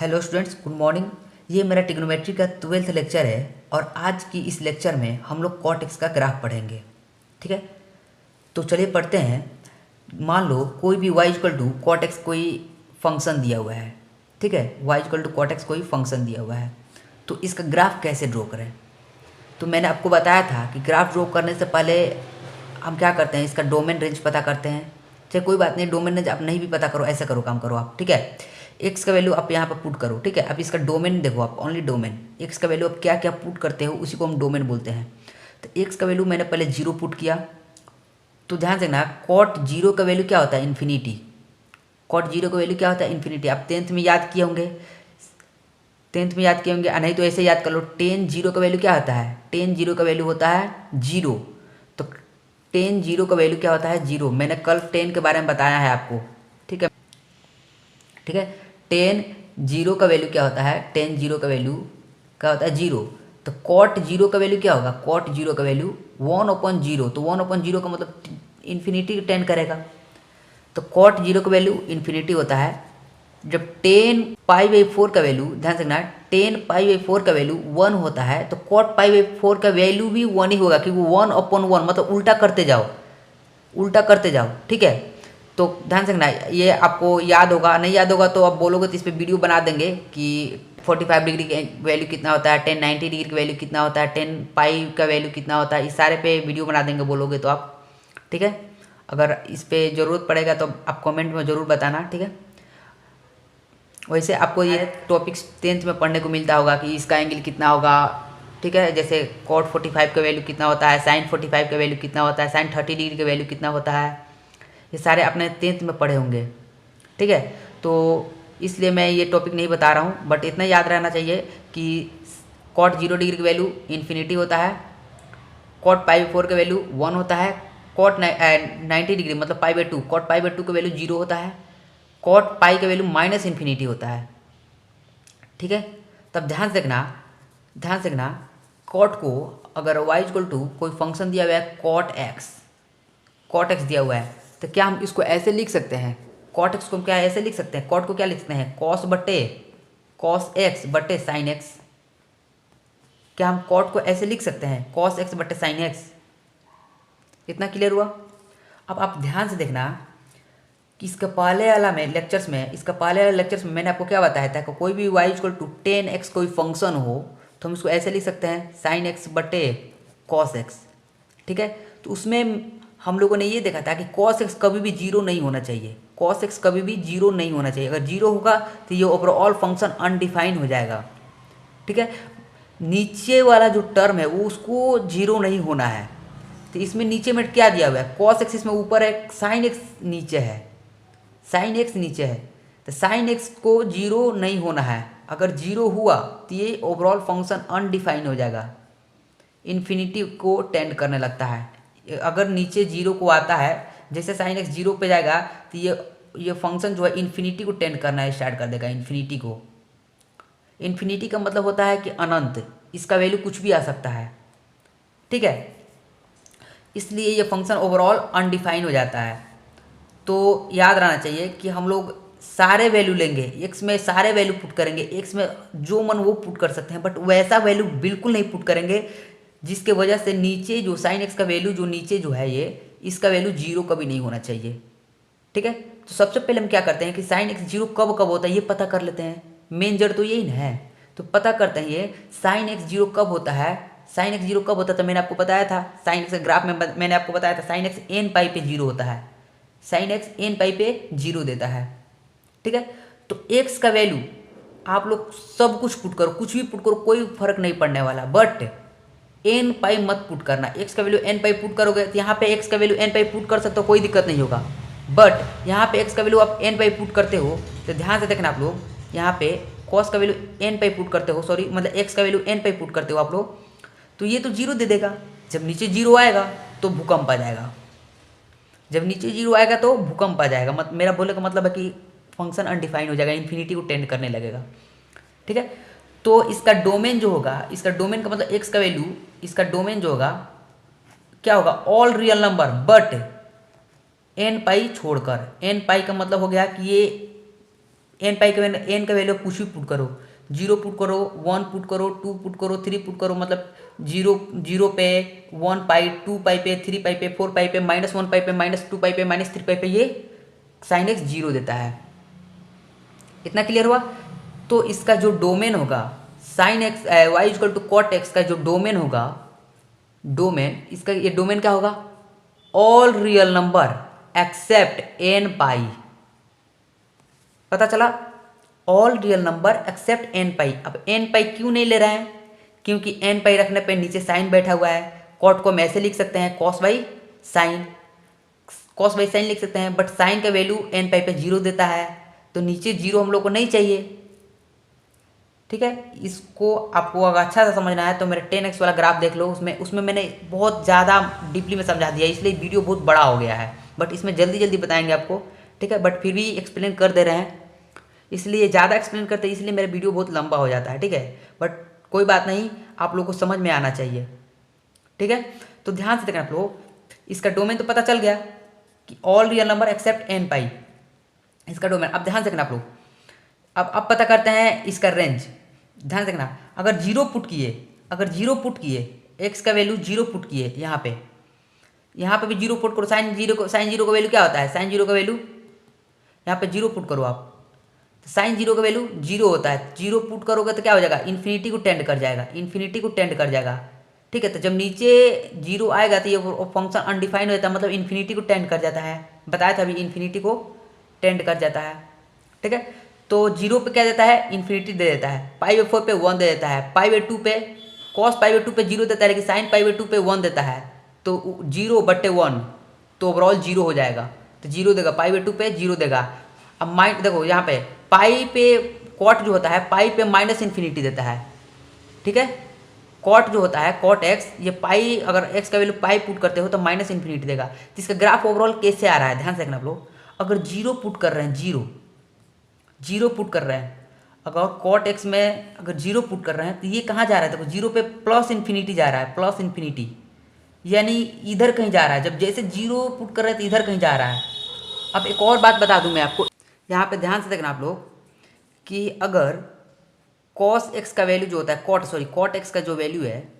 Hello students, good morning. ये मेरा trigonometry का 12th लेक्चर है और आज की इस लेक्चर में हम लोग कॉट एक्स का ग्राफ पढ़ेंगे। ठीक है, तो चलिए पढ़ते हैं। मान लो कोई भी y equal to cot x कोई फंक्शन दिया हुआ है। ठीक है, y equal to cot x कोई फंक्शन दिया हुआ है, तो इसका ग्राफ कैसे ड्रॉ करें। तो मैंने आपको बताया था कि ग्राफ ड्रॉ करने से पहले हम क्या करते हैं, इसका डोमेन रेंज पता करते हैं। चाहे कोई बात नहीं, डोमेन रेंज आप नहीं भी पता करो, ऐसा करो, काम करो आप। ठीक है, एक्स का वैल्यू आप यहाँ पर पुट करो। ठीक है, अब इसका डोमेन देखो आप, ओनली डोमेन। एक्स का वैल्यू आप क्या क्या पुट करते हो उसी को हम डोमेन बोलते हैं। तो एक्स का वैल्यू मैंने पहले 0 पुट किया, तो ध्यान से ना, कॉट 0 का वैल्यू क्या होता है, इन्फिनिटी। कॉट 0 का वैल्यू क्या होता है, इन्फिनिटी। आप 10th में याद किए होंगे, 10th में याद किए होंगे, नहीं तो ऐसे याद कर लो। 10 0 का वैल्यू क्या होता है, 10 0 का वैल्यू होता है 0। तो 10 0 का वैल्यू क्या होता है, 0। मैंने कल 10 के बारे में बताया है आपको। ठीक है, ठीक है। 10 0 का वैल्यू क्या होता है, 10 0 का वैल्यू क्या होता है, 0। तो कॉट 0 का वैल्यू क्या होगा, कॉट 0 का वैल्यू 1/0। तो 1/0 का मतलब इन्फिनिटी टेंड करेगा। तो कॉट 0 का वैल्यू इन्फिनिटी होता है। जब 10π/4 का वैल्यू, ध्यान से रखना, 10π/4 का वैल्यू 1 होता है, तो कॉट π/4 का वैल्यू भी 1 ही होगा, क्योंकि 1/1 मतलब उल्टा करते जाओ, उल्टा करते जाओ। ठीक है, तो ध्यान से रखना, ये आपको याद होगा, नहीं याद होगा तो आप बोलोगे तो इस पर वीडियो बना देंगे कि 45 डिग्री का वैल्यू कितना होता है, 1090 डिग्री का वैल्यू कितना होता है, 10π का वैल्यू कितना होता है, इस सारे पे वीडियो बना देंगे बोलोगे तो आप। ठीक है, अगर इस पर ज़रूरत पड़ेगा तो आप कमेंट में ज़रूर बताना। ठीक है, वैसे आपको ये टॉपिक्स 10th में पढ़ने को मिलता होगा कि इसका एंगल कितना होगा। ठीक है, जैसे कॉट 45 का वैल्यू कितना होता है, साइन 45 का वैल्यू कितना होता है, साइन 30 डिग्री का वैल्यू कितना होता है, ये सारे आपने 10th में पढ़े होंगे। ठीक है, तो इसलिए मैं ये टॉपिक नहीं बता रहा हूँ, बट इतना याद रहना चाहिए कि कॉट 0 डिग्री का वैल्यू इन्फिनिटी होता है, कॉट π/4 का वैल्यू 1 होता है, कॉट 90 डिग्री मतलब π/2, कॉट π/2 का वैल्यू 0 होता है, कॉट पाई का वैल्यू -इन्फिनिटी होता है। ठीक है, तब ध्यान से देखना, ध्यान से देखना, कॉट को अगर y इक्वल टू कोई फंक्शन दिया हुआ है कॉट एक्स, कॉट एक्स दिया हुआ है, तो क्या हम इसको ऐसे लिख सकते हैं, कॉट एक्स को क्या ऐसे लिख सकते हैं, कॉट को क्या लिख सकते हैं, कॉस एक्स बटे साइन एक्स। क्या हम कॉट को ऐसे लिख सकते हैं, कॉस एक्स बटे साइन एक्स। इतना क्लियर हुआ। अब आप ध्यान से देखना कि इसका पहले वाला में लेक्चर्स में, इसका पहले वाले लेक्चर्स में मैंने आपको क्या बताया था कि कोई भी y इक्वल टू 10x कोई फंक्शन हो तो हम इसको ऐसे लिख सकते हैं, साइन एक्स बटे कॉस एक्स। ठीक है, तो उसमें हम लोगों ने ये देखा था कि कॉस एक्स कभी भी 0 नहीं होना चाहिए, कॉस एक्स कभी भी 0 नहीं होना चाहिए। अगर 0 होगा तो ये ओवरऑल फंक्शन अनडिफाइन हो जाएगा। ठीक है, नीचे वाला जो टर्म है वो उसको 0 नहीं होना है। तो इसमें नीचे में क्या दिया हुआ है, कॉस एक्स इसमें ऊपर है, साइन एक्स नीचे है, साइन एक्स नीचे है, तो साइन एक्स को 0 नहीं होना है। अगर 0 हुआ तो ये ओवरऑल फंक्शन अनडिफाइन हो जाएगा, इन्फिनिटी को टेंड करने लगता है। अगर नीचे 0 को आता है, जैसे साइन एक्स 0 पे जाएगा तो ये फंक्शन जो है इन्फिनिटी को टेंड करना स्टार्ट कर देगा, इन्फिनिटी को। इन्फिनिटी का मतलब होता है कि अनंत, इसका वैल्यू कुछ भी आ सकता है। ठीक है, इसलिए ये फंक्शन ओवरऑल अनडिफाइन हो जाता है। तो याद रहना चाहिए कि हम लोग सारे वैल्यू लेंगे, एक्स में सारे वैल्यू पुट करेंगे, एक्स में जो मन वो पुट कर सकते हैं, बट वैसा वैल्यू बिल्कुल नहीं पुट करेंगे जिसके वजह से नीचे जो साइन एक्स का वैल्यू जो नीचे जो है ये, इसका वैल्यू 0 कभी नहीं होना चाहिए। ठीक है, तो सबसे पहले हम क्या करते हैं कि साइन एक्स 0 कब कब होता है ये पता कर लेते हैं। मेन जड़ तो यही ना है, तो पता करते हैं ये साइन एक्स 0 कब होता है। साइन एक्स 0 कब होता था, मैंने आपको बताया था, साइन एक्स ग्राफ में मैंने आपको बताया था, साइन एक्स n π पे 0 होता है, साइन एक्स n π पे 0 देता है। ठीक है, तो एक्स का वैल्यू आप लोग सब कुछ पुट करो, कुछ भी पुट करो, कोई फर्क नहीं पड़ने वाला, बट n π मत पुट करना। एक्स का वैल्यू n π पुट करोगे तो यहाँ पे एक्स का वैल्यू n π पुट कर सकते हो, कोई दिक्कत नहीं होगा। बट यहाँ पे एक्स का वैल्यू आप n π पुट करते हो तो ध्यान से देखना आप लोग, यहाँ पे कॉस का वैल्यू n π पुट करते हो, सॉरी मतलब एक्स का वैल्यू n π पुट करते हो आप लोग, तो ये तो 0 दे देगा। जब नीचे 0 आएगा तो भूकंप आ जाएगा, जब नीचे 0 आएगा तो भूकंप आ जाएगा। मेरा बोलने का मतलब है कि फंक्शन अनडिफाइन हो जाएगा, इन्फिनिटी को टेंड करने लगेगा। ठीक है, तो इसका डोमेन जो होगा, इसका डोमेन का मतलब एक्स का वैल्यू, इसका डोमेन जो होगा क्या होगा, all real number but n π छोड़कर। n π का मतलब हो गया कि ये एन पाई का एन का वैल्यू कुछ भी पुट करो, 0 पुट करो, 1 पुट करो, 2 पुट करो, 3 पुट करो, मतलब 0 पे, 1 पाई, 2 पाई पे, 3 पाई पे, 4 पाई पे, -1 पाई पे, -2 पाई पे, -3 पाई पे, ये साइन एक्स 0 देता है। इतना क्लियर हुआ? तो इसका जो डोमेन होगा sine x y equal to cot x का जो डोमेन होगा, डोमेन इसका ये डोमेन क्या होगा? All real number except n pi. पता चला? All real number except n pi. अब एन पाई क्यों नहीं ले रहे हैं? क्योंकि एन पाई रखने पे नीचे साइन बैठा हुआ है। कॉट को हम ऐसे लिख सकते हैं cos by sine, cos by sine लिख सकते हैं, बट साइन का वैल्यू एन पाई पे 0 देता है, तो नीचे 0 हम लोग को नहीं चाहिए। ठीक है, इसको आपको अगर अच्छा सा समझना है तो मेरे 10x वाला ग्राफ देख लो, उसमें मैंने बहुत ज़्यादा डीपली में समझा दिया, इसलिए वीडियो बहुत बड़ा हो गया है, बट इसमें जल्दी जल्दी बताएंगे आपको। ठीक है, बट फिर भी एक्सप्लेन कर दे रहे हैं, इसलिए ज़्यादा एक्सप्लेन करते हैं, इसलिए मेरा वीडियो बहुत लंबा हो जाता है। ठीक है, बट कोई बात नहीं, आप लोग को समझ में आना चाहिए। ठीक है, तो ध्यान से देखना आप लोग, इसका डोमेन तो पता चल गया कि all real number except n pi, इसका डोमेन। अब ध्यान से देखना आप लोग, अब पता करते हैं इसका रेंज। ध्यान से देखना, अगर 0 पुट किए, एक्स का वैल्यू 0 पुट किए, यहाँ पे भी 0 पुट करो, साइन जीरो का वैल्यू क्या होता है? साइन 0 का वैल्यू यहाँ पे 0 पुट करो आप, तो साइन 0 का वैल्यू 0 होता है। 0 पुट करोगे तो क्या हो जाएगा? इन्फिनिटी को टेंड कर जाएगा, ठीक है। तो जब नीचे 0 आएगा तो ये फंक्शन अनडिफाइंड हो जाता है, मतलब इन्फिनिटी को टेंड कर जाता है। बताया था अभी, इन्फिनिटी को टेंड कर जाता है। ठीक है, तो 0 पे क्या देता है? इन्फिनिटी दे देता है। π/4 पे 1 दे देता है। π/2 पे cos π/2 पे 0 देता है, लेकिन साइन π/2 पे 1 देता है, तो 0/1 तो ओवरऑल 0 हो जाएगा, तो 0 देगा। π/2 पे 0 देगा। अब माइनस देखो यहाँ पे पाई पे कॉट जो होता है, पाई पे -इन्फिनिटी देता है। ठीक है, कॉट जो होता है कॉट एक्स, ये पाई, अगर एक्स का वैल्यू पाई पुट करते हो तो -इन्फिनिटी देगा। तो इसका ग्राफ ओवरऑल कैसे आ रहा है? ध्यान से देखना आप लोग, अगर 0 पुट कर रहे हैं, 0 पुट कर रहे हैं, अगर कॉट एक्स में अगर 0 पुट कर रहे हैं तो ये कहाँ जा रहा है? देखो 0 पे +इन्फिनिटी जा रहा है, +इन्फिनिटी, यानी इधर कहीं जा रहा है। जब जैसे 0 पुट कर रहे हैं तो इधर कहीं जा रहा है। अब एक और बात बता दूं मैं आपको, यहाँ पे ध्यान से देखना आप लोग, कि अगर कॉस एक्स का वैल्यू जो होता है, कॉट एक्स का जो वैल्यू है,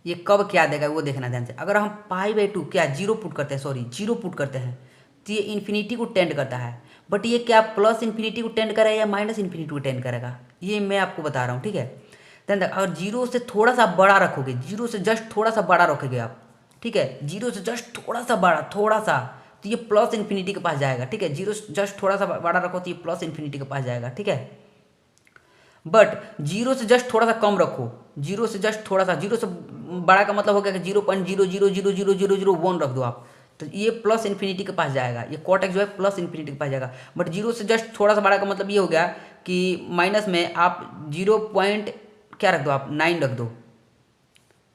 ये कब क्या देगा वो देखना ध्यान से। अगर हम π/2 क्या 0 पुट करते हैं तो ये इन्फिनिटी को टेंड करता है, बट ये क्या +इन्फिनिटी को टेंड करेगा या -इन्फिनिटी को टेंड करेगा, ये मैं आपको बता रहा हूँ। ठीक है, ध्यान रख, अगर 0 से थोड़ा सा बड़ा रखोगे, 0 से जस्ट थोड़ा सा बड़ा रखोगे आप, ठीक है, 0 से जस्ट थोड़ा सा बड़ा, तो ये +इन्फिनिटी के पास जाएगा। ठीक है, 0 से जस्ट थोड़ा सा बड़ा रखो तो ये +इन्फिनिटी के पास जाएगा। ठीक है, बट 0 से जस्ट थोड़ा सा कम रखो, 0 से जस्ट थोड़ा सा, 0 से बड़ा का मतलब हो गया कि 0.000001 रख दो आप, तो ये +इन्फिनिटी के पास जाएगा। ये कॉट एक्स जो है +इन्फिनिटी के पास जाएगा। बट 0 से जस्ट थोड़ा सा बड़ा का मतलब ये हो गया कि माइनस में आप 0 पॉइंट क्या रख दो, आप 9 रख दो,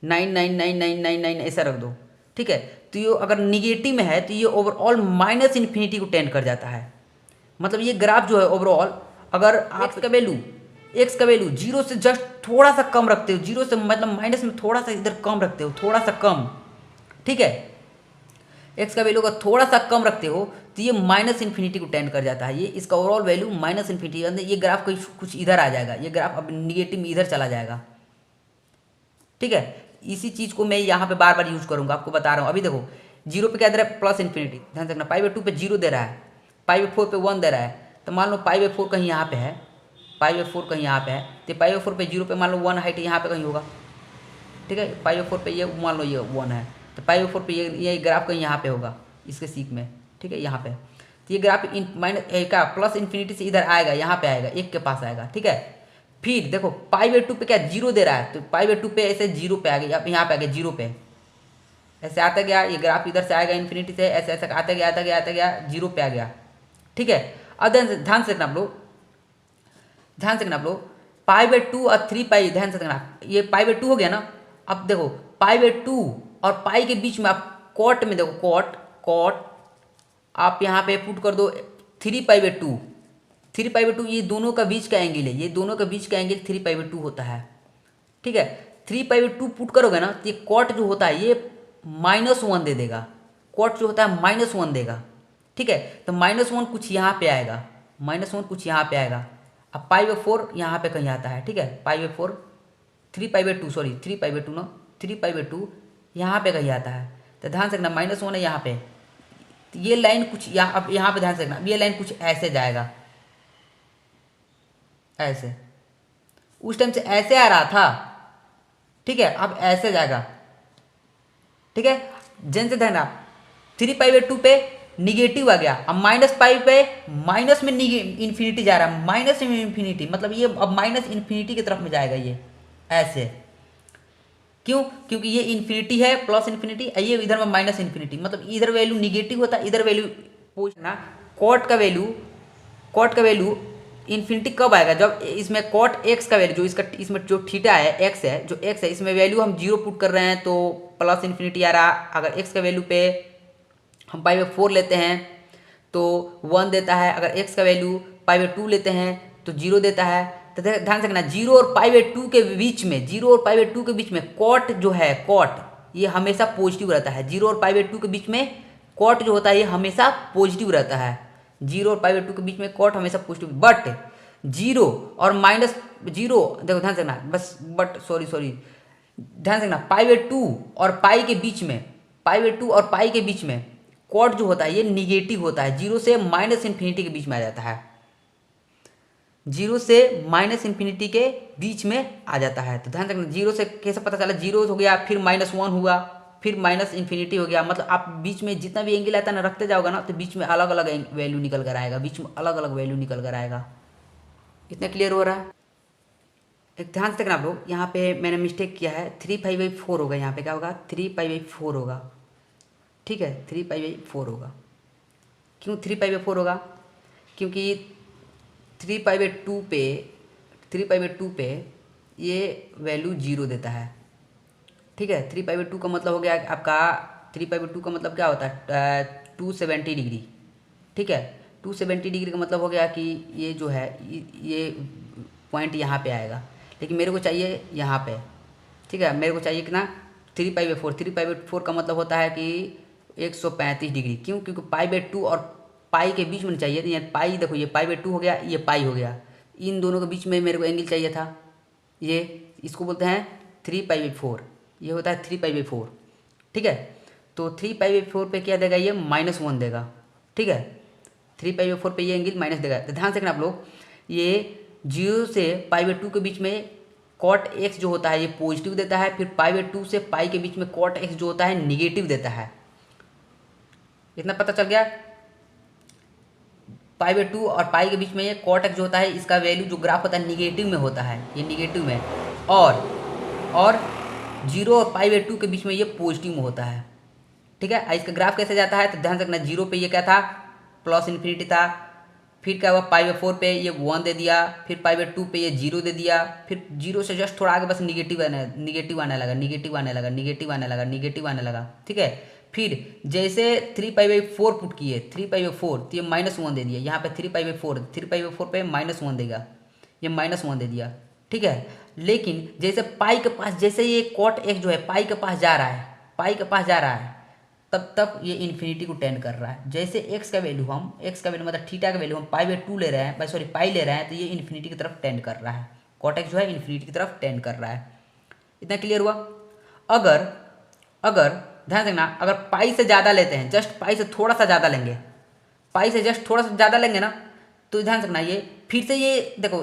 9999999 ऐसा रख दो। ठीक है, तो ये अगर निगेटिव में है तो ये ओवरऑल -इन्फिनिटी को टेंड कर जाता है। मतलब ये ग्राफ जो है ओवरऑल, अगर एक्स का वैल्यू 0 से जस्ट थोड़ा सा कम रखते हो, 0 से मतलब माइनस में थोड़ा सा इधर कम रखते हो, थोड़ा सा कम, ठीक है, एक्स का वैल्यू अगर थोड़ा सा कम रखते हो तो ये -इन्फिनिटी को टेंड कर जाता है। ये इसका ओवरऑल वैल्यू -इन्फिनिटी, ये ग्राफ कुछ इधर आ जाएगा, ये ग्राफ अब निगेटिव में इधर चला जाएगा। ठीक है, इसी चीज़ को मैं यहाँ पे बार बार यूज करूँगा, आपको बता रहा हूँ। अभी देखो 0 पे क्या दे रहा है? +इन्फिनिटी। ध्यान रखना, π/2 पे 0 दे रहा है, π/4 पे 1 दे रहा है, तो मान लो π/4 कहीं यहाँ पे है, π/4 कहीं यहाँ पे है, तो π/4 पे 0 पे मान लो 1 हाइट यहाँ पे कहीं होगा। ठीक है, π/4 पे ये मान लो ये 1 है, तो π/4 पे ये ग्राफ कहीं यहाँ पे होगा, इसके सीक में। ठीक है, यहाँ पे, तो ये ग्राफ क्या +इन्फिनिटी से इधर आएगा, यहाँ पे आएगा, 1 के पास आएगा। ठीक है, फिर देखो π/2 पे क्या 0 दे रहा है, तो π/2 पे ऐसे 0 पे आ गया, यहाँ पे आ गया 0 पे, ऐसे आता गया, ये ग्राफ इधर से आएगा इन्फिनिटी से, ऐसे ऐसे आता गया 0 पे आ गया। ठीक है, अब ध्यान से देखना आप लोग, π/2 और 3π, ध्यान से देखना, ये π/2 हो गया ना। अब देखो π/2 और पाई के बीच में आप कॉट में देखो, कॉट आप यहाँ पे पुट कर दो 3π/2, 3π/2 ये दोनों का बीच का एंगल है, ये दोनों का बीच का एंगल 3π/2 होता है। ठीक है, 3π/2 पुट करोगे ना तो ये कॉट जो होता है ये -1 दे देगा, कॉट जो होता है -1 देगा। ठीक है, तो -1 कुछ यहाँ पे आएगा, -1 कुछ यहाँ पे आएगा। अब π/4 यहाँ पे कहीं आता है, ठीक है, π/4 3π/2 सॉरी 3π/2 नो 3π/2 यहाँ पे कहीं आता है। तो ध्यान से रखना -1 है यहाँ पे, तो ये लाइन कुछ यहाँ, अब यहाँ पे ध्यान से रखना, ये लाइन कुछ ऐसे जाएगा, ऐसे, उस टाइम से ऐसे आ रहा था, ठीक है, अब ऐसे जाएगा, ठीक है। जन से ध्यान 3π/2 पे निगेटिव आ गया, अब -π पे माइनस में इन्फिनिटी जा रहा है, माइनस में इन्फिनिटी, मतलब ये अब माइनस इन्फिनिटी की तरफ में जाएगा, ये ऐसे, क्यों, क्योंकि ये इन्फिनिटी है प्लस इन्फिनिटी, ये इधर में माइनस इन्फिनिटी, मतलब इधर वैल्यू निगेटिव होता है, इधर वैल्यू पूछना। कॉट का वैल्यू इन्फिनिटी कब आएगा, जब इसमें कॉट एक्स का वैल्यू, जो इसका इसमें जो थीटा है एक्स है, जो एक्स है, इसमें वैल्यू हम 0 पुट कर रहे हैं तो प्लस इन्फिनिटी आ रहा। अगर एक्स का वैल्यू पे हम π/4 लेते हैं तो 1 देता है, अगर x का वैल्यू π/2 लेते हैं तो 0 देता है। तो ध्यान से रखना 0 और π/2 के बीच में, 0 और π/2 के बीच में कॉट जो है, कॉट ये हमेशा पॉजिटिव रहता है। 0 और π/2 के बीच में कॉट जो होता है ये हमेशा पॉजिटिव रहता है। 0 और π/2 के बीच में कॉट हमेशा पॉजिटिव, बट 0 और -0, देखो ध्यान से रखना, बस बट सॉरी ध्यान से रखना, π/2 और पाई के बीच में, π/2 और पाई के बीच में कॉट जो होता है ये निगेटिव होता है, 0 से -इन्फिनिटी के बीच में आ जाता है, 0 से -इन्फिनिटी के बीच में आ जाता है। तो ध्यान रखना 0 से कैसे पता चला, 0 हो गया, फिर -1 हुआ, फिर -इन्फिनिटी हो गया, मतलब आप बीच में जितना भी एंगल आता है ना रखते जाओगे ना, तो बीच में अलग अलग वैल्यू निकल कर आएगा, बीच में अलग अलग वैल्यू निकल कर आएगा। इतना क्लियर हो रहा है। एक ध्यान से रखना आप लोग, यहाँ पे मैंने मिस्टेक किया है, 3π/4 होगा, यहाँ पे क्या होगा 3π/4 होगा, ठीक है, 3π/4 होगा। क्यों 3π/4 होगा, क्योंकि 3π/2 पे ये वैल्यू 0 देता है, ठीक है। 3π/2 का मतलब हो गया आपका, 3π/2 का मतलब क्या होता है 270 डिग्री, ठीक है। 270 डिग्री का मतलब हो गया कि ये जो है ये पॉइंट यहाँ पे आएगा, लेकिन मेरे को चाहिए यहाँ पे, ठीक है, मेरे को चाहिए कितना 3π/4। 3π/4 का मतलब होता है कि 135 डिग्री, क्यों, क्योंकि π/2 और पाई के बीच में चाहिए, तो यहाँ पाई देखो, ये π/2 हो गया, ये पाई हो गया, इन दोनों के बीच में मेरे को एंगल चाहिए था, ये इसको बोलते हैं 3π/4, ये होता है 3π/4, ठीक है। तो 3π/4 पे क्या देगा, ये -1 देगा, ठीक है, 3π/4 पे ये एंगल माइनस देगा। तो ध्यान से रखना आप लोग, ये 0 से π/2 के बीच में कॉट एक्स जो होता है ये पॉजिटिव देता है, फिर π/2 से पाई के बीच में कॉट एक्स जो होता है निगेटिव देता है। इतना पता चल गया। π/2 और पाई के बीच में ये कॉट एक्स जो होता है, इसका वैल्यू जो ग्राफ होता है निगेटिव में होता है, ये निगेटिव में, और 0 और π/2 के बीच में ये पॉजिटिव में होता है, ठीक है। इसका ग्राफ कैसे जाता है, तो ध्यान से रखना 0 पे ये क्या था प्लस इन्फिनिटी था, फिर क्या हुआ π/4 पे ये 1 दे दिया, फिर π/2 पे ये 0 दे दिया, फिर 0 से जस्ट थोड़ा आगे बस निगेटिव आने लगा, ठीक है। फिर जैसे 3π/4 पुट किए, 3π/4 तो ये -1 दे दिया, यहाँ पे 3π/4 पे -1 देगा, ये -1 दे दिया, ठीक है। लेकिन जैसे पाई के पास, जैसे ये कॉट एक्स जो है पाई के पास जा रहा है, तब तक ये इन्फिनिटी को टेंड कर रहा है। जैसे एक्स का वैल्यू मतलब थीटा का वैल्यू हम π/2 ले रहे हैं, पाई ले रहे हैं, तो ये इन्फिनिटी की तरफ टेंड कर रहा है, कॉट एक्स जो है इन्फिनिटी की तरफ टेंड कर रहा है। इतना क्लियर हुआ। अगर ध्यान रखना, अगर पाई से ज़्यादा लेते हैं, जस्ट पाई से थोड़ा सा ज़्यादा लेंगे, ना, तो ध्यान रखना ये फिर से ये देखो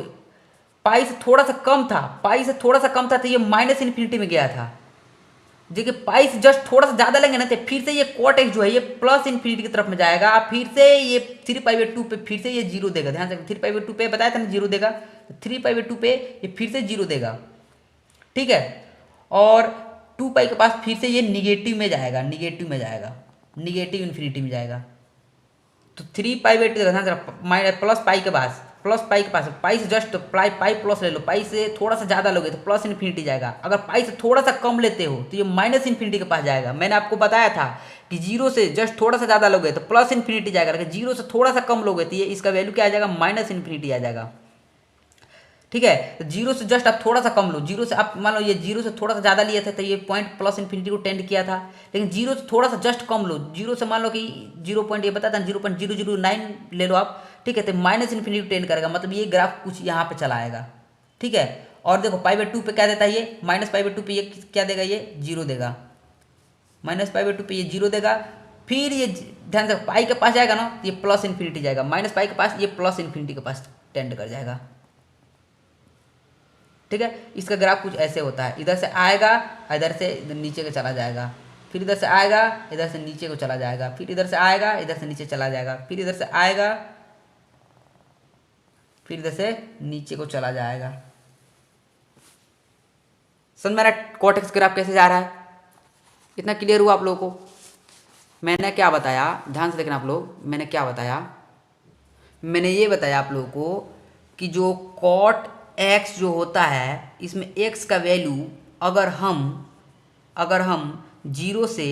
पाई से थोड़ा सा कम था, तो ये -इन्फिनिटी में गया था। देखिए पाई से जस्ट थोड़ा सा ज़्यादा लेंगे ना, तो फिर से ये कॉट एक्स जो है ये प्लस इन्फिनिटी की तरफ में जाएगा, फिर से ये 3π/2 पे फिर से ये 0 देगा। ध्यान से 3π/2 पे बताया था ना 0 देगा, 3π/2 पे ये फिर से 0 देगा, ठीक है। और 2π के पास फिर से ये निगेटिव इन्फिनिटी में जाएगा। तो 3π/2 प्लस पाई के पास, पाई से जस्ट पाई प्लस ले लो, पाई से थोड़ा सा ज़्यादा लोगे तो प्लस इन्फिनिटी जाएगा। अगर पाई से थोड़ा सा कम लेते हो तो ये -इन्फिनिटी के पास जाएगा। मैंने आपको बताया था कि 0 से जस्ट थोड़ा सा ज़्यादा लोगे तो प्लस इन्फिनिटी जाएगा, अगर 0 से थोड़ा सा कम लोगे तो ये इसका वैल्यू क्या आ जाएगा, -इन्फिनिटी आ जाएगा। ठीक है। तो जीरो से जस्ट आप थोड़ा सा कम लो, जीरो से आप मान लो ये जीरो से थोड़ा सा ज़्यादा लिए थे तो ये पॉइंट प्लस इन्फिनिटी को टेंड किया था, लेकिन जीरो से थोड़ा सा जस्ट कम लो, जीरो से मान लो कि 0 पॉइंट ये बताता है 0.009 ले लो आप, ठीक है। तो माइनस इन्फिनिटी को टेंड करेगा, मतलब ये ग्राफ कुछ यहाँ पे चला आएगा, ठीक है। और देखो π/2 पे क्या देता है ये, -π/2 पे ये क्या देगा, ये 0 देगा, -π/2 पे ये 0 देगा। फिर ये ध्यान से पाई के पास जाएगा ना, ये प्लस इन्फिनिटी जाएगा, माइनस पाई के पास, ये प्लस इन्फिनिटी के पास टेंड कर जाएगा, ठीक है। इसका ग्राफ कुछ ऐसे होता है, इधर से आएगा, इधर से नीचे को चला जाएगा, फिर इधर से आएगा, इधर से नीचे को चला जाएगा, फिर इधर से आएगा, इधर से नीचे चला जाएगा, फिर इधर से आएगा, फिर इधर से नीचे को चला जाएगा। समझ में आ रहा है कॉर्टेक्स ग्राफ कैसे जा रहा है? इतना क्लियर हुआ आप लोगों को? मैंने क्या बताया, ध्यान से देखना आप लोग, मैंने क्या बताया, मैंने ये बताया आप लोगों को कि जो कॉट एक्स जो होता है, इसमें एक्स का वैल्यू अगर हम 0 से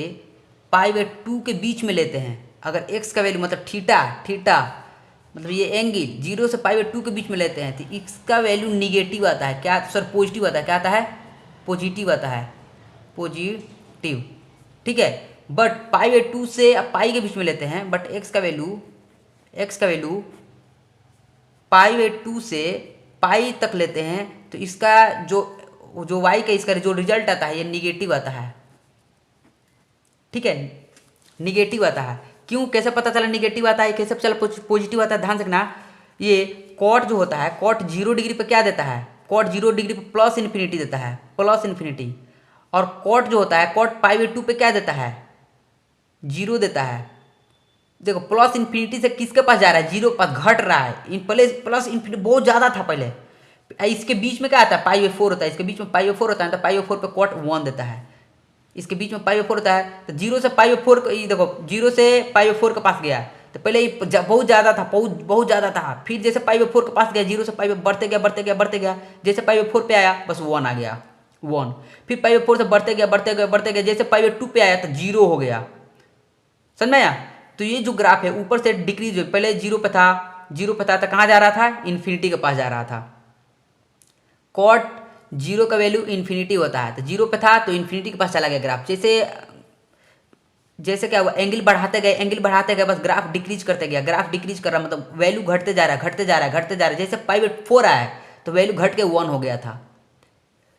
π/2 के बीच में लेते हैं, अगर एक्स का वैल्यू मतलब थीटा मतलब ये एंगल 0 से π/2 के बीच में लेते हैं तो इसका वैल्यू निगेटिव आता है, क्या सर पॉजिटिव आता है, क्या आता है, पॉजिटिव आता है, पॉजिटिव, ठीक है। बट π/2 से अब पाई के बीच में लेते हैं, बट एक्स का वैल्यू π/2 से पाई तक लेते हैं तो इसका जो वाई का इसका जो रिजल्ट आता है ये निगेटिव आता है, ठीक है, निगेटिव आता है। क्यों, कैसे पता चला निगेटिव आता है, कैसे चला पॉजिटिव आता है? ध्यान रखना, ये कॉट जो होता है, कॉट 0 डिग्री पे क्या देता है, कॉट 0 डिग्री पे प्लस इन्फिनिटी देता है, प्लस इन्फिनिटी। और कॉट जो होता है, कॉट π/2 पे क्या देता है, 0 देता है। देखो प्लस इन्फिनिटी से किसके पास जा रहा है, 0 पास घट रहा है, पहले प्लस इन्फिनिटी बहुत ज़्यादा था पहले, इसके बीच में क्या आता है, π/4 होता है, इसके बीच में π/4 होता है, तो π/4 पे कॉट 1 देता है, इसके बीच में π/4 होता है, तो 0 से π/4 देखो 0 से π/4 के पास गया तो पहले ये बहुत ज़्यादा था, बहुत ज़्यादा था, फिर जैसे π/4 के पास गया, 0 से π बढ़ते गया, जैसे π/4 पे आया बस 1 आ गया, 1, फिर π/4 से बढ़ते गया, जैसे π/2 पे आया तो 0 हो गया, समझ में आया? तो ये जो ग्राफ है ऊपर से डिक्रीज, पहले 0 पे था तो कहाँ जा रहा था, इन्फिनिटी के पास जा रहा था। कॉट 0 का वैल्यू इन्फिनिटी होता है, तो 0 पे था तो इन्फिनिटी के पास चला गया ग्राफ, जैसे क्या हुआ, एंगल बढ़ाते गए, बस ग्राफ डिक्रीज करते गया, ग्राफ डिक्रीज कर रहा मतलब वैल्यू घटते जा रहा है, जैसे π/4 आया तो वैल्यू घट के 1 हो गया था,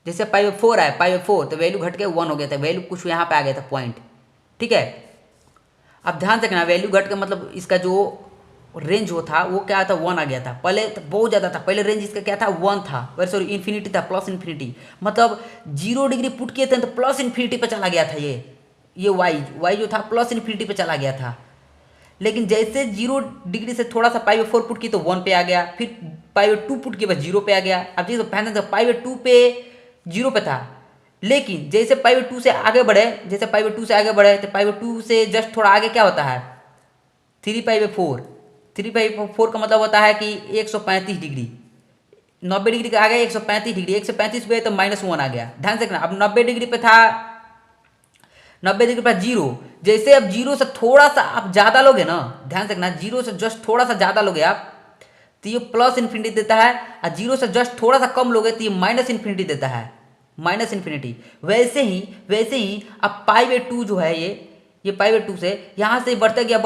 जैसे π/4 आया, π/4 तो वैल्यू घट के 1 हो गया था, वैल्यू कुछ यहाँ पे आ गया था पॉइंट, ठीक है। अब ध्यान रखना, वैल्यू घट के मतलब इसका जो रेंज वो था वो क्या था, 1 आ गया था, पहले तो बहुत ज़्यादा था, पहले रेंज इसका क्या था, 1 था, सॉरी इन्फिनिटी था, प्लस इन्फिनिटी, मतलब 0 डिग्री पुट किए थे तो प्लस इन्फिनिटी पे चला गया था, ये वाई जो था प्लस इन्फिनिटी पे चला गया था। लेकिन जैसे 0 डिग्री से थोड़ा सा π/4 पुट की तो 1 पे आ गया, फिर π/2 पुट किया बस 0 पे आ गया। अब देखो पहले तो π/2 पे 0 पे था, लेकिन जैसे π/2 से आगे बढ़े, तो π/2 से जस्ट थोड़ा आगे क्या होता है, 3π/4, 3π/4 का मतलब होता है कि 135 डिग्री, 90 डिग्री के आगे 135 डिग्री, 135 पे तो -1 आ गया। ध्यान से रखना, अब 90 डिग्री पे था, 90 डिग्री पर 0, जैसे अब 0 से थोड़ा सा आप ज़्यादा लोगे ना, ध्यान से रखना, 0 से जस्ट थोड़ा सा ज़्यादा लोगे आप तो ये प्लस इन्फिनिटी देता है, और 0 से जस्ट थोड़ा सा कम लोगे तो ये माइनस इन्फिनिटी देता है, माइनस इन्फिनिटी। वैसे ही अब π/2 जो है ये π/2 से यहाँ से बढ़ते गया,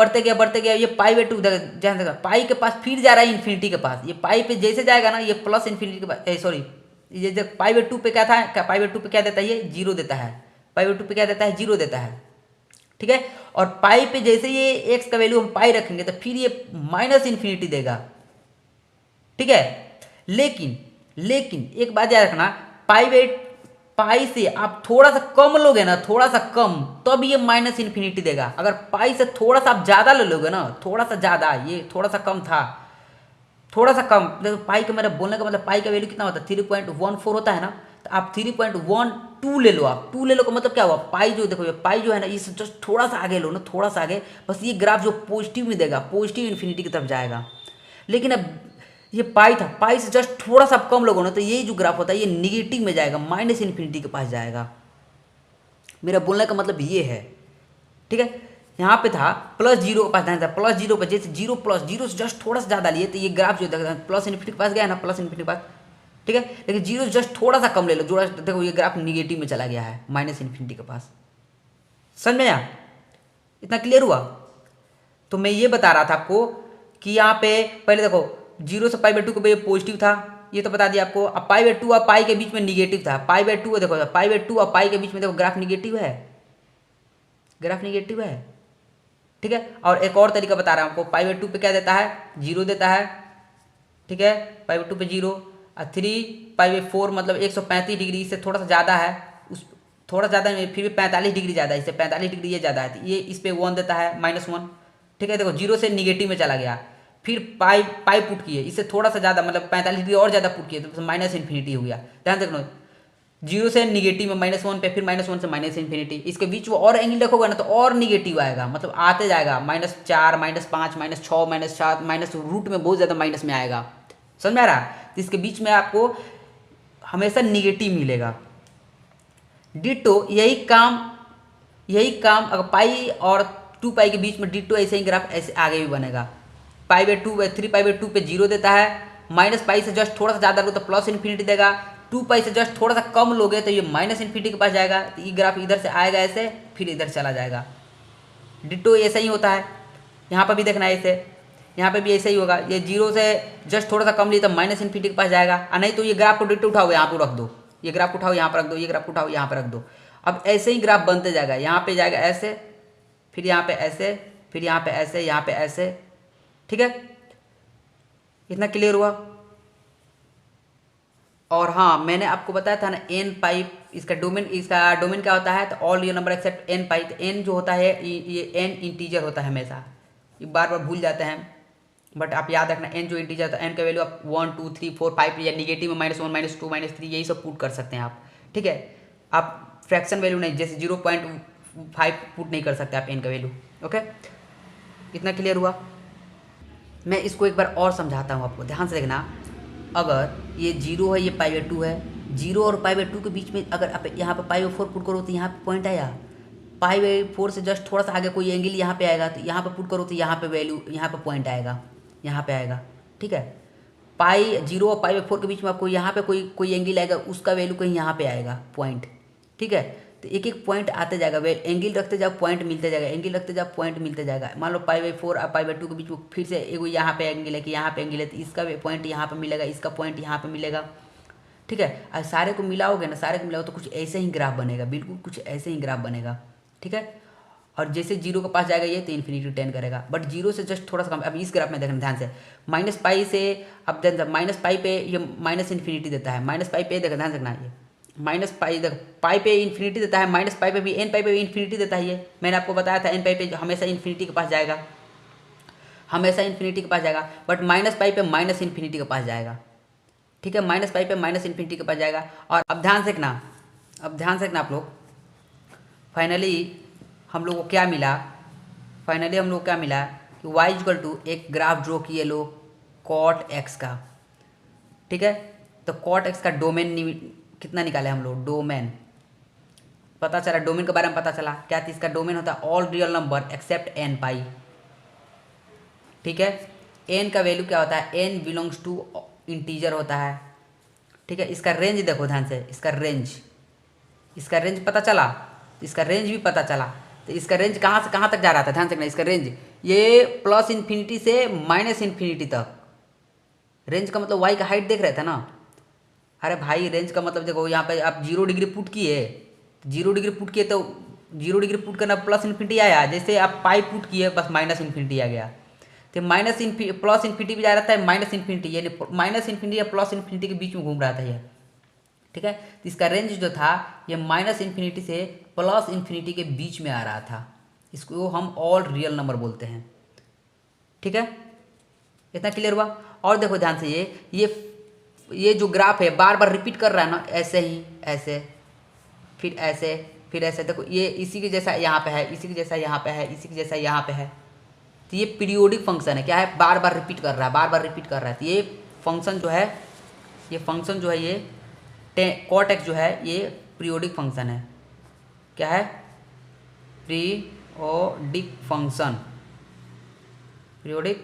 ये π/2 ध्यान से पाई के पास फिर जा रहा है इन्फिनिटी के पास, ये पाई पे जैसे जाएगा ना ये प्लस इन्फिनिटी के पास, सॉरी ये जब π/2 पे क्या था, π/2 पे क्या देता है, ये 0 देता है, π/2 पे क्या देता है, 0 देता है, ठीक है। और पाई पे जैसे ये एक्स का वैल्यू हम पाई रखेंगे तो फिर ये माइनस इन्फिनिटी देगा, ठीक है। लेकिन एक बात याद रखना, पाई से आप थोड़ा सा कम लोगे ना, थोड़ा सा कम, तब ये माइनस इन्फिनिटी देगा। अगर पाई से थोड़ा सा आप ज़्यादा ले लोगे ना, थोड़ा सा ज़्यादा, ये थोड़ा सा कम था, थोड़ा सा कम, देखो पाई का मेरा बोलने का मतलब पाई का वैल्यू कितना होता है, 3.14 होता है ना, तो आप 3.12 ले लो, आप 2 ले लो का मतलब क्या हुआ, पाई जो देखो पाई जो है ना, इस जस्ट थोड़ा सा आगे लो ना, थोड़ा सा आगे, बस ये ग्राफ जो पॉजिटिव में देगा, पॉजिटिव इन्फिनिटी की तरफ जाएगा। लेकिन अब ये पाई था, पाई से जस्ट थोड़ा सा कम लोगों ना, तो ये जो ग्राफ होता है ये निगेटिव में जाएगा, माइनस इन्फिनिटी के पास जाएगा। मेरा बोलने का मतलब ये है, ठीक है। यहाँ पे था +0 के पास जाना था, +0 पे जैसे 0 से जस्ट थोड़ा सा ज़्यादा लिए तो ये ग्राफ जो प्लस इन्फिनिटी के पास गया ना, प्लस इन्फिनिटी के पास ठीक है। लेकिन जीरो जस्ट थोड़ा सा कम ले लो, जोड़ा देखो ये ग्राफ निगेटिव में चला गया है, माइनस इन्फिनिटी के पास। समझ में आया? इतना क्लियर हुआ? तो मैं ये बता रहा था आपको कि यहाँ पे पहले देखो जीरो से पाई बाई टू के पॉजिटिव था, ये तो बता दिया आपको। अब पाई बाई टू और पाई के बीच में निगेटिव था, पाई बाई टू देखो, पाई बाई टू और पाई के बीच में देखो ग्राफ निगेटिव है, ग्राफ निगेटिव है। ठीक है। और एक और तरीका बता रहा हूँ आपको, पाई बाई टू पे क्या देता है, जीरो देता है। ठीक है, पाई बाई टू पे जीरो, और 3 पाई बाई 4 मतलब 135 डिग्री, इससे थोड़ा सा ज़्यादा है, उस थोड़ा ज़्यादा फिर भी 45 डिग्री ज़्यादा है, इससे 45 डिग्री ये ज़्यादा है, ये इस पे 1 देता है, -1। ठीक है, देखो जीरो से निगेटिव में चला गया, फिर पाई पाई पुट किए, इससे थोड़ा सा ज़्यादा मतलब 45 डिग्री और ज़्यादा पुट किए तो माइनस इन्फिनिटी हो गया। ध्यान देखो, जीरो से निगेटिव में -1 पे, फिर -1 से माइनस इन्फिनिटी, इसके बीच वो और एंगल रखोगे ना तो और निगेटिव आएगा, मतलब आते जाएगा, -4 -5 -6 -7 माइनस रूट में बहुत ज़्यादा माइनस में आएगा। समझ में आ रहा? तो इसके बीच में आपको हमेशा निगेटिव मिलेगा। डिटो यही काम अगर पाई और 2 पाई के बीच में डिटो ऐसे ही ग्राफ ऐसे आगे भी बनेगा। पाई बाई 2 3 पाई बाई 2 पे जीरो देता है, माइनस पाई से जस्ट थोड़ा सा ज़्यादा लोगे तो प्लस इन्फिनिटी देगा, 2 पाई से जस्ट थोड़ा सा कम लोगे तो ये माइनस इन्फिनिटी के पास जाएगा, तो ये ग्राफ इधर से आएगा ऐसे, फिर इधर चला जाएगा। डिटो ऐसा ही होता है, यहाँ पर भी देखना है ऐसे, यहाँ पे भी ऐसा ही होगा, ये जीरो से जस्ट थोड़ा सा कम लिया तो माइनस इन्फिनिटी के पास जाएगा। और नहीं तो ये ग्राफ को डिटो उठाओ यहाँ पर रख दो, ये ग्राफ उठाओ यहाँ पर रख दो, ये ग्राफ उठाओ यहाँ पर रख दो। अब ऐसे ही ग्राफ बनते जाएगा, यहाँ पे जाएगा ऐसे, फिर यहाँ पे ऐसे, फिर यहाँ पे ऐसे, यहाँ पे ऐसे। ठीक है, इतना क्लियर हुआ? और हाँ, मैंने आपको बताया था ना एन पाई, इसका डोमेन क्या होता है, तो all real number except n pi. तो एन जो होता है ये एन इंटीजर होता है हमेशा, ये बार बार भूल जाते हैं, बट आप याद रखना एन जो इंटीजर होता है, एन का वैल्यू आप 1 2 3 4 5 या निगेटिव में -1 -2 -3 यही सब पुट कर सकते हैं आप। ठीक है, आप फ्रैक्शन वैल्यू नहीं, जैसे 0.5 पुट नहीं कर सकते आप एन का वैल्यू। ओके, इतना क्लियर हुआ? मैं इसको एक बार और समझाता हूँ आपको, ध्यान से देखना। अगर ये जीरो है, ये पाई बाई 2 है, जीरो और पाई बाई 2 के बीच में अगर आप यहाँ पे पाई बाई 4 पुट करो तो यहाँ पे पॉइंट आया, पाई बाई 4 से जस्ट थोड़ा सा आगे कोई एंगल यहाँ पे आएगा तो यहाँ पे पुट करो तो यहाँ पे वैल्यू, यहाँ पे पॉइंट आएगा, यहाँ पे आएगा। ठीक है, पाई जीरो और पाई बाई 4 के बीच में आपको यहाँ पे कोई एंगल आएगा, उसका वैल्यू कहीं यहाँ पे आएगा, पॉइंट। ठीक है, तो एक एक पॉइंट आते जाएगा, एंगल रखते जाओ पॉइंट मिलते जाएगा, एंगल रखते जाओ पॉइंट मिलते जाएगा। मान लो पाई बाई 4 और पाई बाई 2 के बीच में फिर से एक यहाँ पे एंगल है कि यहाँ पे एंगल है, तो इसका पॉइंट यहाँ पे मिलेगा, इसका पॉइंट यहाँ पे मिलेगा। ठीक है, और सारे को मिलाओगे ना, सारे को मिलाओ तो कुछ ऐसे ही ग्राफ बनेगा, बिल्कुल कुछ ऐसे ही ग्राफ बनेगा। ठीक है, और जैसे जीरो के पास जाएगा ये तो इन्फिनिटी 10 करेगा, बट जीरो से जस्ट थोड़ा सा कम। अब इस ग्राफ में देखना ध्यान से, माइनस पाई से अब माइनस पाई पे ये माइनस इन्फिनिटी देता है, माइनस पाई पे देखना ध्यान रखना, ये माइनस पाई देख पाई पे इन्फिनिटी देता है, माइनस पाई पे भी एन पाई पे भी इन्फिनिटी देता है। ये मैंने आपको बताया था, एन पाई पे हमेशा इन्फिनिटी के पास जाएगा, हमेशा इन्फिनिटी के पास जाएगा, बट माइनस पाई पे माइनस इन्फिनिटी के पास जाएगा। ठीक है, माइनस पाई पे माइनस इन्फिनिटी के पास जाएगा। और अब ध्यान से रखना, अब ध्यान से रखना आप लोग, फाइनली हम लोग को क्या मिला, फाइनली हम लोग को क्या मिला कि y इक्वल टू एक ग्राफ ड्रॉ किए लोग कॉट x का। ठीक है, तो कॉट x का डोमेन कितना निकाले हम लोग, डोमेन पता चला, डोमेन के बारे में पता चला क्या, इसका डोमेन होता है all real number except n pi. ठीक है, एन का वैल्यू क्या होता है, एन बिलोंग्स टू इंटीजर होता है। ठीक है, इसका रेंज देखो ध्यान से, इसका रेंज पता चला, इसका रेंज भी पता चला। तो इसका रेंज कहाँ से कहाँ तक जा रहा था, ध्यान से देखना, इसका रेंज ये प्लस इन्फिनिटी से माइनस इन्फिनिटी तक। रेंज का मतलब वाई का हाइट देख रहे थे ना, अरे भाई रेंज का मतलब देखो, यहाँ पे आप 0 डिग्री पुट किए, 0 डिग्री पुट किए तो 0 डिग्री पुट करना प्लस इन्फिनिटी आया, जैसे आप पाई पुट किए बस माइनस इन्फिनिटी आ गया। तो प्लस इन्फिनिटी भी जा रहा था, माइनस इन्फिनिटी, यानी माइनस इन्फिनिटी या प्लस इन्फिनिटी के बीच में घूम रहा था ये। ठीक है, तो इसका रेंज जो था ये माइनस इन्फिनिटी से प्लस इन्फिनिटी के बीच में आ रहा था, इसको हम ऑल रियल नंबर बोलते हैं। ठीक है, इतना क्लियर हुआ? और देखो ध्यान से, ये जो ग्राफ है बार बार रिपीट कर रहा है ना, ऐसे ही ऐसे, फिर ऐसे, फिर ऐसे। देखो ये इसी के जैसा यहाँ पे है, इसी के जैसा यहाँ पे है, इसी के जैसा यहाँ पे है। तो ये पीरियोडिक फंक्शन है, क्या है, बार बार रिपीट कर रहा है, बार बार रिपीट कर रहा है। तो ये फंक्शन जो है, ये कॉट एक्स जो है ये पीरियोडिक फंक्शन है। क्या है, पीरियोडिक फंक्शन, पीरियोडिक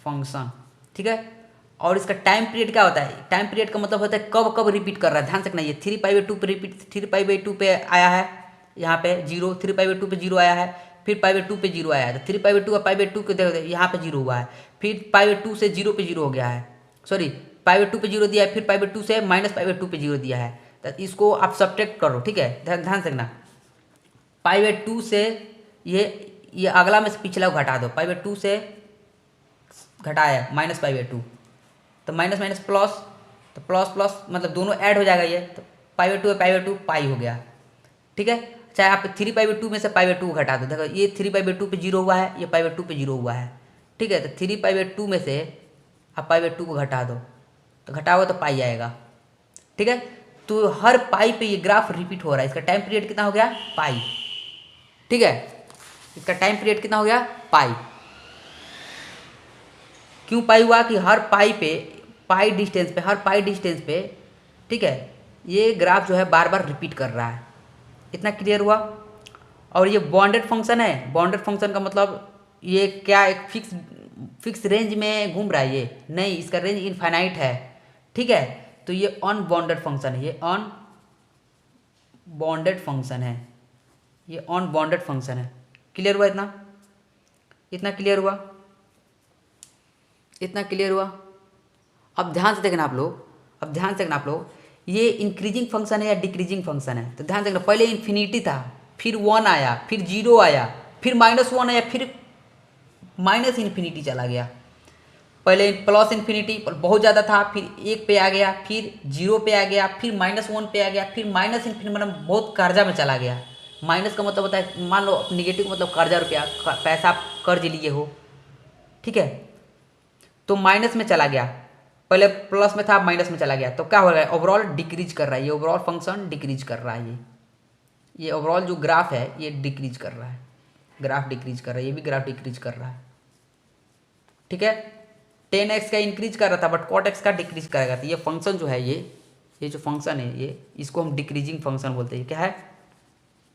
फंक्शन। ठीक है, और इसका टाइम पीरियड क्या होता है, टाइम पीरियड का मतलब होता है कब कब रिपीट कर रहा है। ध्यान से रखना, ये 3π/2 पे रिपीट, 3π/2 पे आया है, यहाँ पे 0, 3π/2 पे 0 आया है, फिर π/2 पे 0 आया है। तो 3π/2 और π/2 के देखो यहाँ पे 0 हुआ है, फिर π/2 से 0 पे 0 हो गया है, सॉरी π/2 पे 0 दिया है, फिर π/2 से -π/2 पे 0 दिया है। तो इसको आप सब्ट्रैक्ट करो, ठीक है, ध्यान से रखना। π/2 से ये अगला में से पिछला को घटा दो, π/2 से घटाया -π/2, तो माइनस माइनस प्लस, तो प्लस प्लस मतलब दोनों ऐड हो जाएगा ये, तो π/2 है, π/2 पाई हो गया, ठीक है। चाहे आप 3π/2 में से π/2 घटा दो, देखो ये 3π/2 पे 0 हुआ है, ये π/2 पे 0 हुआ है, ठीक है। तो 3π/2 में से आप π/2 को घटा दो, तो घटाओगे तो पाई आएगा, ठीक है। तो हर पाई पे ये ग्राफ रिपीट हो रहा है। इसका टाइम पीरियड कितना हो गया, पाई, ठीक है। इसका टाइम पीरियड कितना हो गया, पाई। क्यों पाई हुआ, कि हर पाई पे, पाई डिस्टेंस पे, हर पाई डिस्टेंस पे, ठीक है, ये ग्राफ जो है बार बार रिपीट कर रहा है। इतना क्लियर हुआ। और ये बॉन्डेड फंक्शन है। बॉन्डेड फंक्शन का मतलब ये क्या, एक फिक्स रेंज में घूम रहा है ये नहीं, इसका रेंज इनफाइनाइट है, ठीक है। तो ये अनबॉन्डेड फंक्शन है, ये अनबॉन्डेड फंक्शन है, ये अनबॉन्डेड फंक्शन है। क्लियर हुआ इतना, इतना क्लियर हुआ, इतना क्लियर हुआ। अब ध्यान से देखना आप लोग, अब ध्यान से देखना आप लोग, ये इंक्रीजिंग फंक्शन है या डिक्रीजिंग फंक्शन है। तो ध्यान से देखना, पहले इन्फिनिटी था, फिर 1 आया, फिर 0 आया, फिर -1 आया, फिर -इन्फिनिटी चला गया। पहले प्लस इन्फिनिटी बहुत ज़्यादा था, फिर 1 पे आ गया, फिर 0 पे आ गया, फिर -1 पे आ गया, फिर -इन्फिनिटी मतलब बहुत कर्जा में चला गया। माइनस का मतलब होता है, मान लो निगेटिव का मतलब कर्जा, रुपया, पैसा आप कर्ज लिए हो, ठीक है। तो माइनस में चला गया, पहले प्लस में था, माइनस में चला गया, तो क्या हो रहा है, ओवरऑल डिक्रीज कर रहा है, ये ओवरऑल फंक्शन डिक्रीज कर रहा है। ये ओवरऑल जो ग्राफ है ये डिक्रीज कर रहा है, ग्राफ डिक्रीज कर रहा है, ये भी ग्राफ डिक्रीज कर रहा है, ठीक है। 10x का इंक्रीज कर रहा था, बट cot x का डिक्रीज करेगा। तो ये फंक्शन जो है, ये जो फंक्शन है, ये इसको हम डिक्रीजिंग फंक्शन बोलते हैं। क्या है,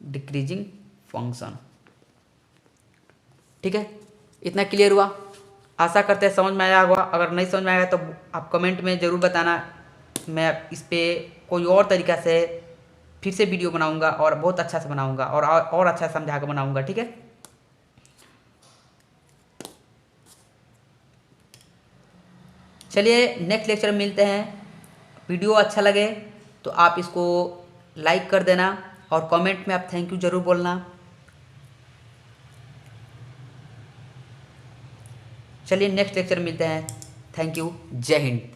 डिक्रीजिंग फंक्शन, ठीक है। इतना क्लियर हुआ, आशा करते हैं समझ में आया होगा। अगर नहीं समझ में आया तो आप कमेंट में ज़रूर बताना, मैं इस पर कोई और तरीक़ा से फिर से वीडियो बनाऊंगा और बहुत अच्छा से बनाऊंगा और अच्छा समझा कर बनाऊंगा, ठीक है। चलिए नेक्स्ट लेक्चर में मिलते हैं। वीडियो अच्छा लगे तो आप इसको लाइक कर देना और कमेंट में आप थैंक यू ज़रूर बोलना। चलिए नेक्स्ट लेक्चर में मिलते हैं। थैंक यू, जय हिंद।